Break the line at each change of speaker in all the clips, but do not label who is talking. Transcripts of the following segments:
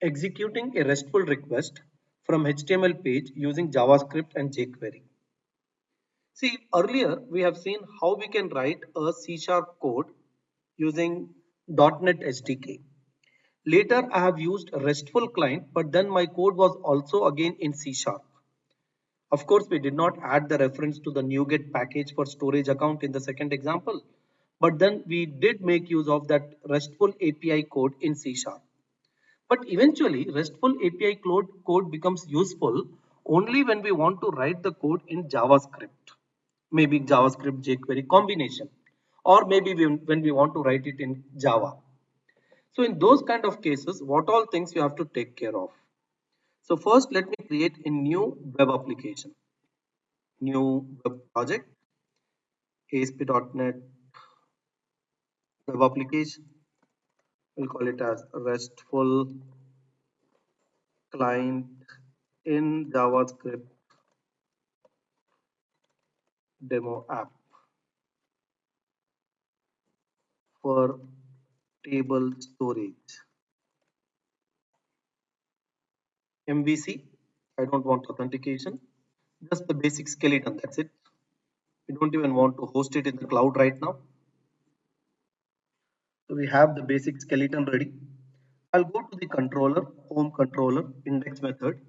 Executing a RESTful request from HTML page using JavaScript and jQuery. See, earlier we have seen how we can write a C# code using .NET SDK. Later, I have used a RESTful client, but then my code was also again in C#. Of course, we did not add the reference to the NuGet package for storage account in the second example, but then we did make use of that RESTful API code in C#. But eventually, RESTful API code becomes useful only when we want to write the code in JavaScript, maybe JavaScript jQuery combination, or maybe when we want to write it in Java. So in those kind of cases, what all things you have to take care of? So first, let me create a new web application, new web project, ASP.NET web application. We'll call it as RESTful client in JavaScript demo app for table storage. MVC, I don't want authentication, just the basic skeleton, that's it. We don't even want to host it in the cloud right now. So we have the basic skeleton ready. I'll go to the controller, home controller, index method.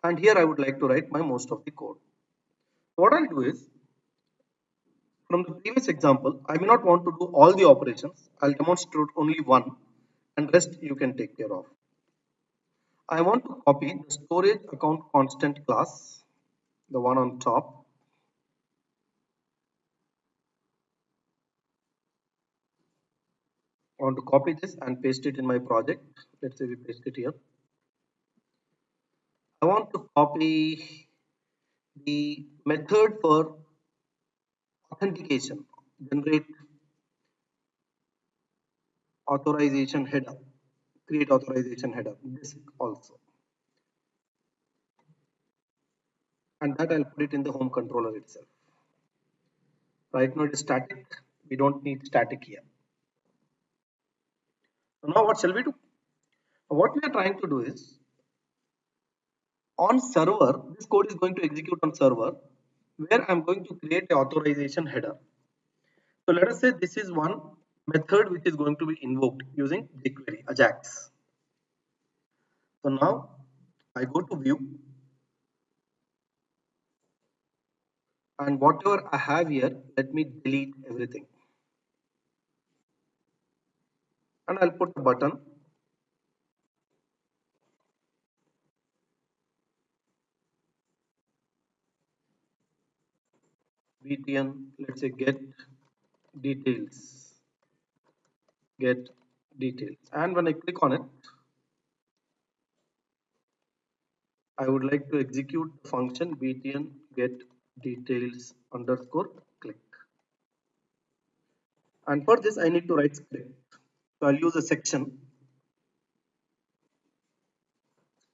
And here I would like to write my most of the code. What I'll do is, from the previous example, I may not want to do all the operations. I'll demonstrate only one and rest you can take care of. I want to copy the storage account constant class, the one on top. I want to copy this and paste it in my project. Let's say we paste it here. I want to copy the method for authentication, generate authorization header, create authorization header, this also. And that I'll put it in the home controller itself. Right now it is static. We don't need static here. So now what shall we do? What we are trying to do is, on server, this code is going to execute on server, where I'm going to create a authorization header. So let us say this is one method which is going to be invoked using jQuery, Ajax. So now I go to view, and whatever I have here, let me delete everything. And I'll put a button. btn, let's say get details. Get details. And when I click on it, I would like to execute the function btn get details underscore click. And for this, I need to write script. So I'll use a section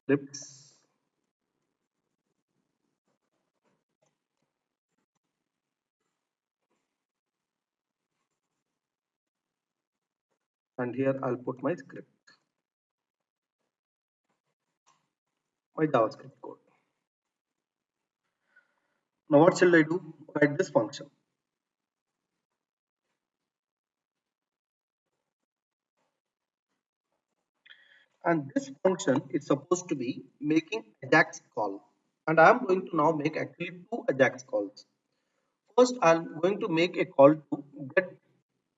scripts. And here I'll put my script, my JavaScript code. Now what shall I do? Write this function. And this function is supposed to be making Ajax call. And I'm going to now make actually two Ajax calls. First, I'm going to make a call to get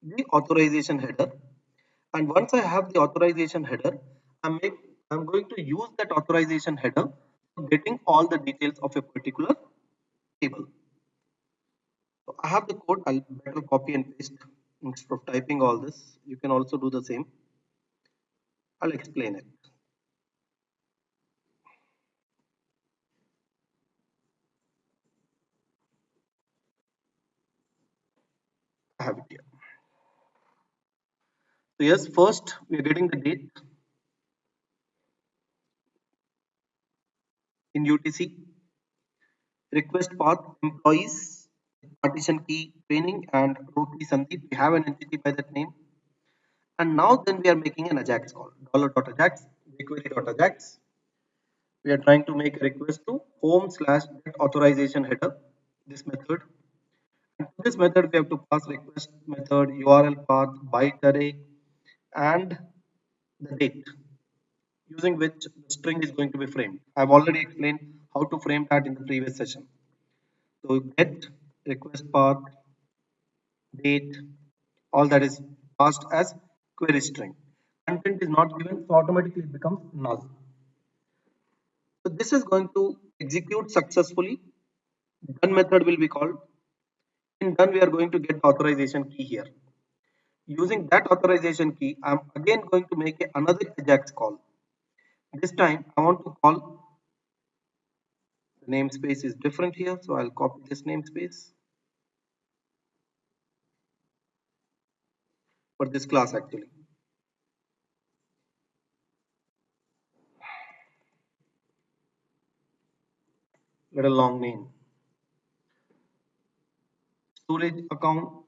the authorization header. And once I have the authorization header, I'm going to use that authorization header for getting all the details of a particular table. So I have the code, I'll better copy and paste instead of typing all this. You can also do the same. I'll explain it. I have it here. So yes, first we are getting the date in UTC, request path, employees, partition key, training, and row key Sandeep. We have an entity by that name. And now then we are making an Ajax call, $.Ajax jQuery.ajax. We are trying to make a request to home/get authorization header, this method. And to this method, we have to pass request method, URL path, byte array, and the date using which the string is going to be framed. I've already explained how to frame that in the previous session. So get, request path, date, all that is passed as query string. Content is not given, so automatically it becomes null. So this is going to execute successfully. Done method will be called. In done, we are going to get the authorization key here. Using that authorization key, I'm again going to make another AJAX call. This time, I want to call the namespace is different here, so I'll copy this namespace for this class actually. Little long name. Storage account,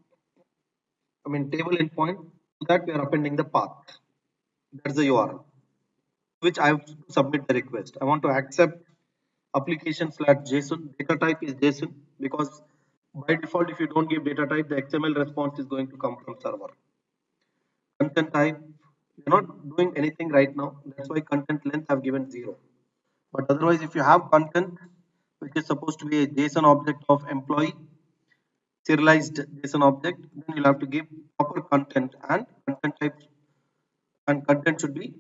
table endpoint. To that we are appending the path. That's the URL, which I have to submit the request. I want to accept application/JSON. Data type is JSON because by default, if you don't give data type, the XML response is going to come from server. Content type, you're not doing anything right now. That's why content length I've given 0. But otherwise, if you have content, which is supposed to be a JSON object of employee, serialized JSON object, then you'll have to give proper content and content type, and content should be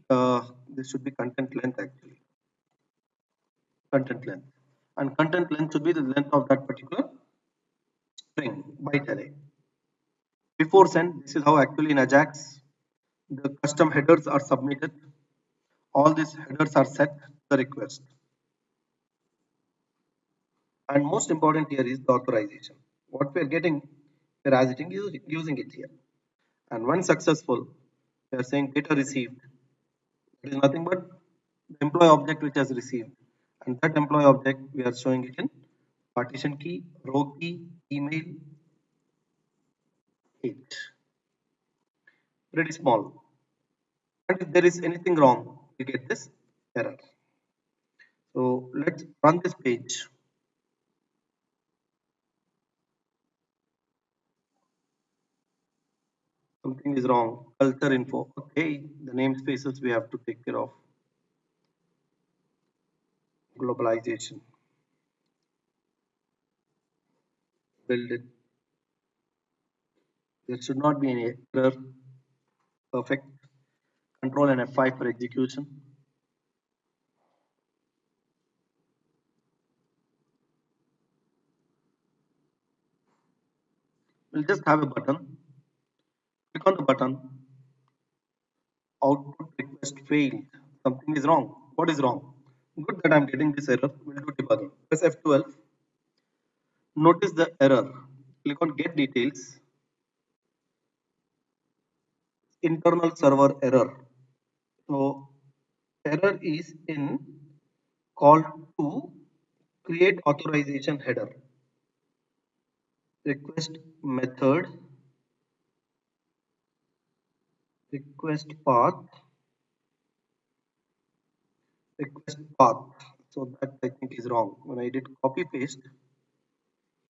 this should be content length actually, content length, and content length should be the length of that particular string byte array. Before send, this is how actually in Ajax the custom headers are submitted. All these headers are set to the request. And most important here is the authorization. What we are getting, we are using it here. And when successful, we are saying data received. It is nothing but the employee object which has received. And that employee object, we are showing it in partition key, row key, email, 8. Pretty small. And if there is anything wrong, you get this error. So let's run this page. Something is wrong. Culture info. Okay, the namespaces we have to take care of. Globalization. Build it. There should not be any error. Perfect. Control and F5 for execution. We'll just have a button. Click on the button. Output request failed. Something is wrong. What is wrong? Good that I'm getting this error. We'll do debugging. Press F12. Notice the error. Click on get details. Internal server error. So error is in call to create authorization header. Request method, request path, request path. So that I think is wrong. When I did copy paste,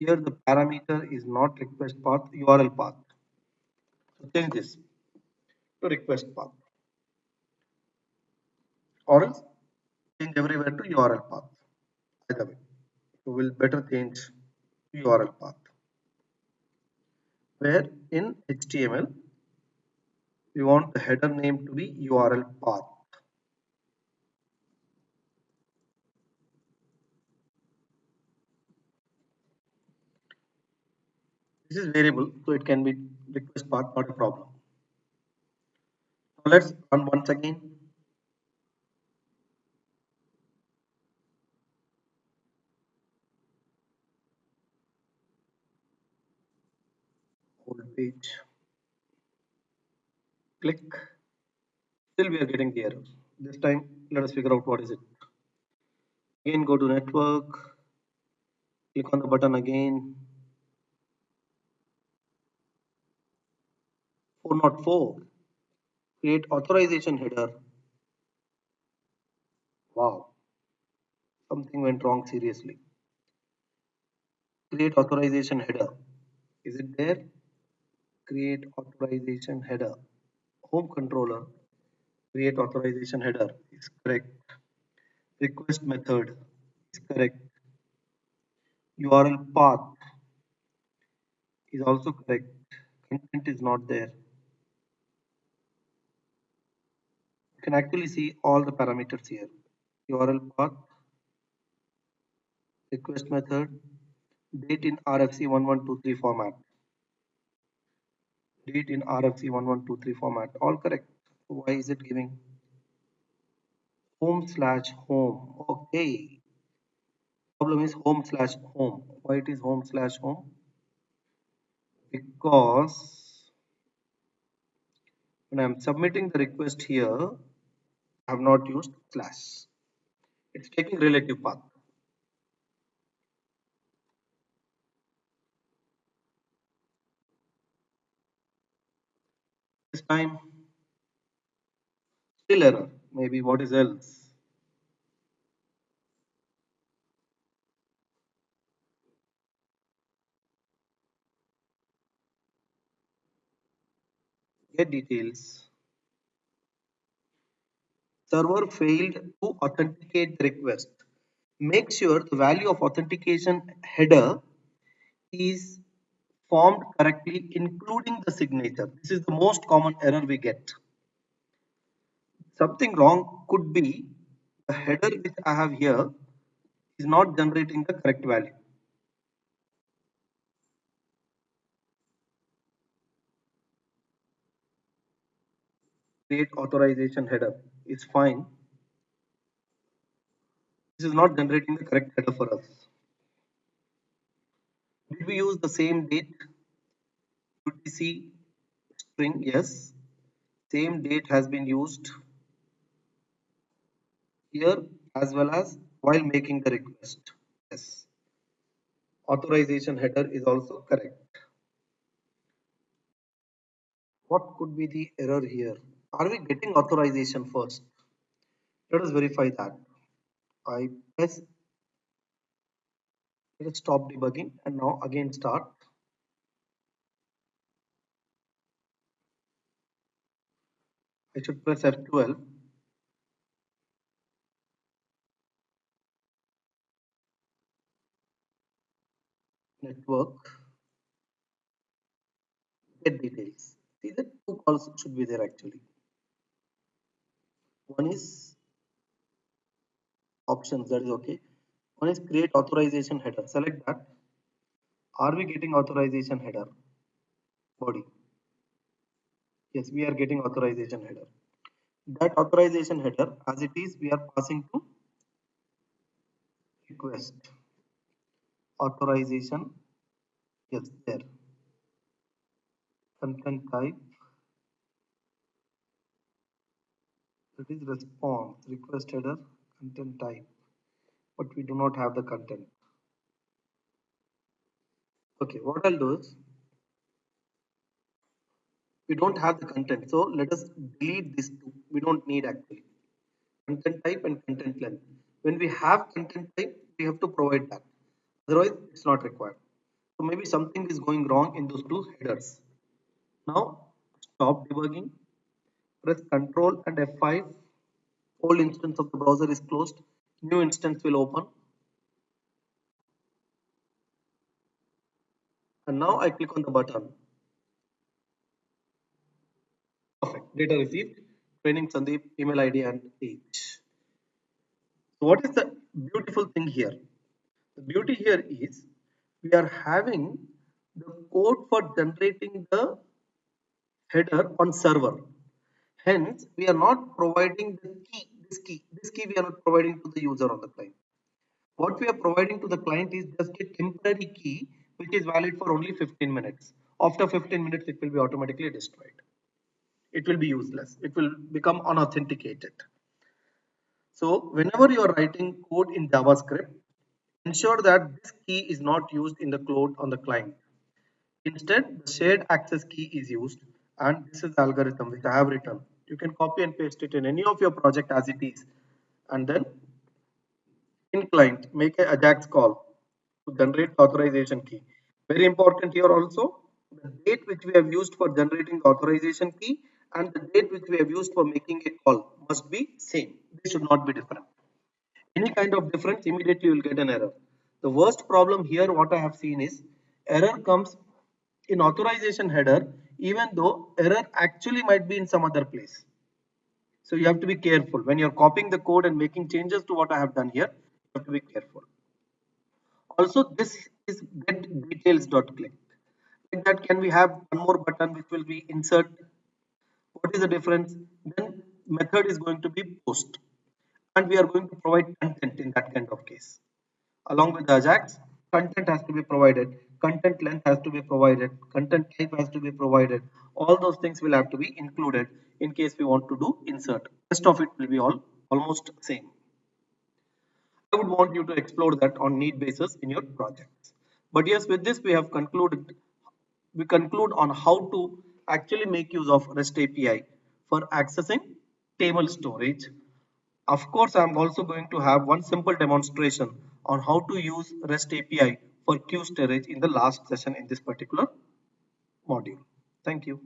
here the parameter is not request path, URL path. So change this to request path, or else change everywhere to URL path. Either way, so we'll better change URL path. Where in HTML we want the header name to be URL path. This is variable, so it can be request path, not a problem. Now let's run once again. Whole page. Click. Still we are getting the error. This time let us figure out what is it. Again go to network. Click on the button again. 404. Create authorization header. something went wrong seriously. Create authorization header. Is it there? Create authorization header. Home controller. Create authorization header is correct. Request method is correct. URL path is also correct. Content is not there. You can actually see all the parameters here. URL path, request method, date in RFC 1123 format. Date in RFC 1123 format. All correct. Why is it giving home/home? Okay. Problem is home/home. Why it is home/home? Because when I'm submitting the request here, I have not used slash. It's taking relative path. This time, still error. Maybe what is else? Get details. Server failed to authenticate the request. Make sure the value of authentication header is formed correctly, including the signature. This is the most common error we get. Something wrong could be the header which I have here is not generating the correct value. Create authorization header is fine. This is not generating the correct header for us. Did we use the same date? UTC string? Yes. Same date has been used here as well as while making the request. Yes. Authorization header is also correct. What could be the error here? Are we getting authorization first? Let us verify that. I press, let us stop debugging and now again start. I should press F12. Network, get details. See the two calls should be there actually. One is options, that is okay. One is create authorization header. Select that. Are we getting authorization header? Body. Yes, we are getting authorization header. That authorization header, as it is, we are passing to request. Authorization, yes, there. Content type, that is response. Request header, content type. But we do not have the content. Okay, what I'll do is, we don't have the content. So let us delete these two. We don't need actually. Content type and content length. When we have content type, we have to provide that. Otherwise, it's not required. So maybe something is going wrong in those two headers. Now, stop debugging. Press Ctrl and F5. Old instance of the browser is closed. New instance will open. And now I click on the button. Perfect. Data received. Training Sandeep, email ID and age. So what is the beautiful thing here? The beauty here is we are having the code for generating the header on server. Hence, we are not providing the key, this key we are not providing to the user on the client. What we are providing to the client is just a temporary key which is valid for only 15 minutes. After 15 minutes, it will be automatically destroyed. It will be useless. It will become unauthenticated. So whenever you are writing code in JavaScript, ensure that this key is not used in the code on the client. Instead, the shared access key is used, and this is the algorithm which I have written. You can copy and paste it in any of your project as it is, and then In client, make a Ajax call to generate the authorization key. Very important here also, the date which we have used for generating the authorization key and the date which we have used for making a call must be same. They should not be different. Any kind of difference, immediately you will get an error. The worst problem here, what I have seen is error comes in authorization header, even though error actually might be in some other place. So you have to be careful when you're copying the code and making changes to what I have done here. You have to be careful. Also, this is get details.click. Like that, can we have one more button which will be insert? What is the difference? Then method is going to be post, and we are going to provide content in that kind of case. Along with the Ajax, content has to be provided, content length has to be provided, content type has to be provided. All those things will have to be included in case we want to do insert. Rest of it will be all almost same. I would want you to explore that on need basis in your projects. But yes, with this we have concluded. We conclude on how to actually make use of REST API for accessing table storage. Of course, I'm also going to have one simple demonstration on how to use REST API for queue storage in the last session in this particular module. Thank you.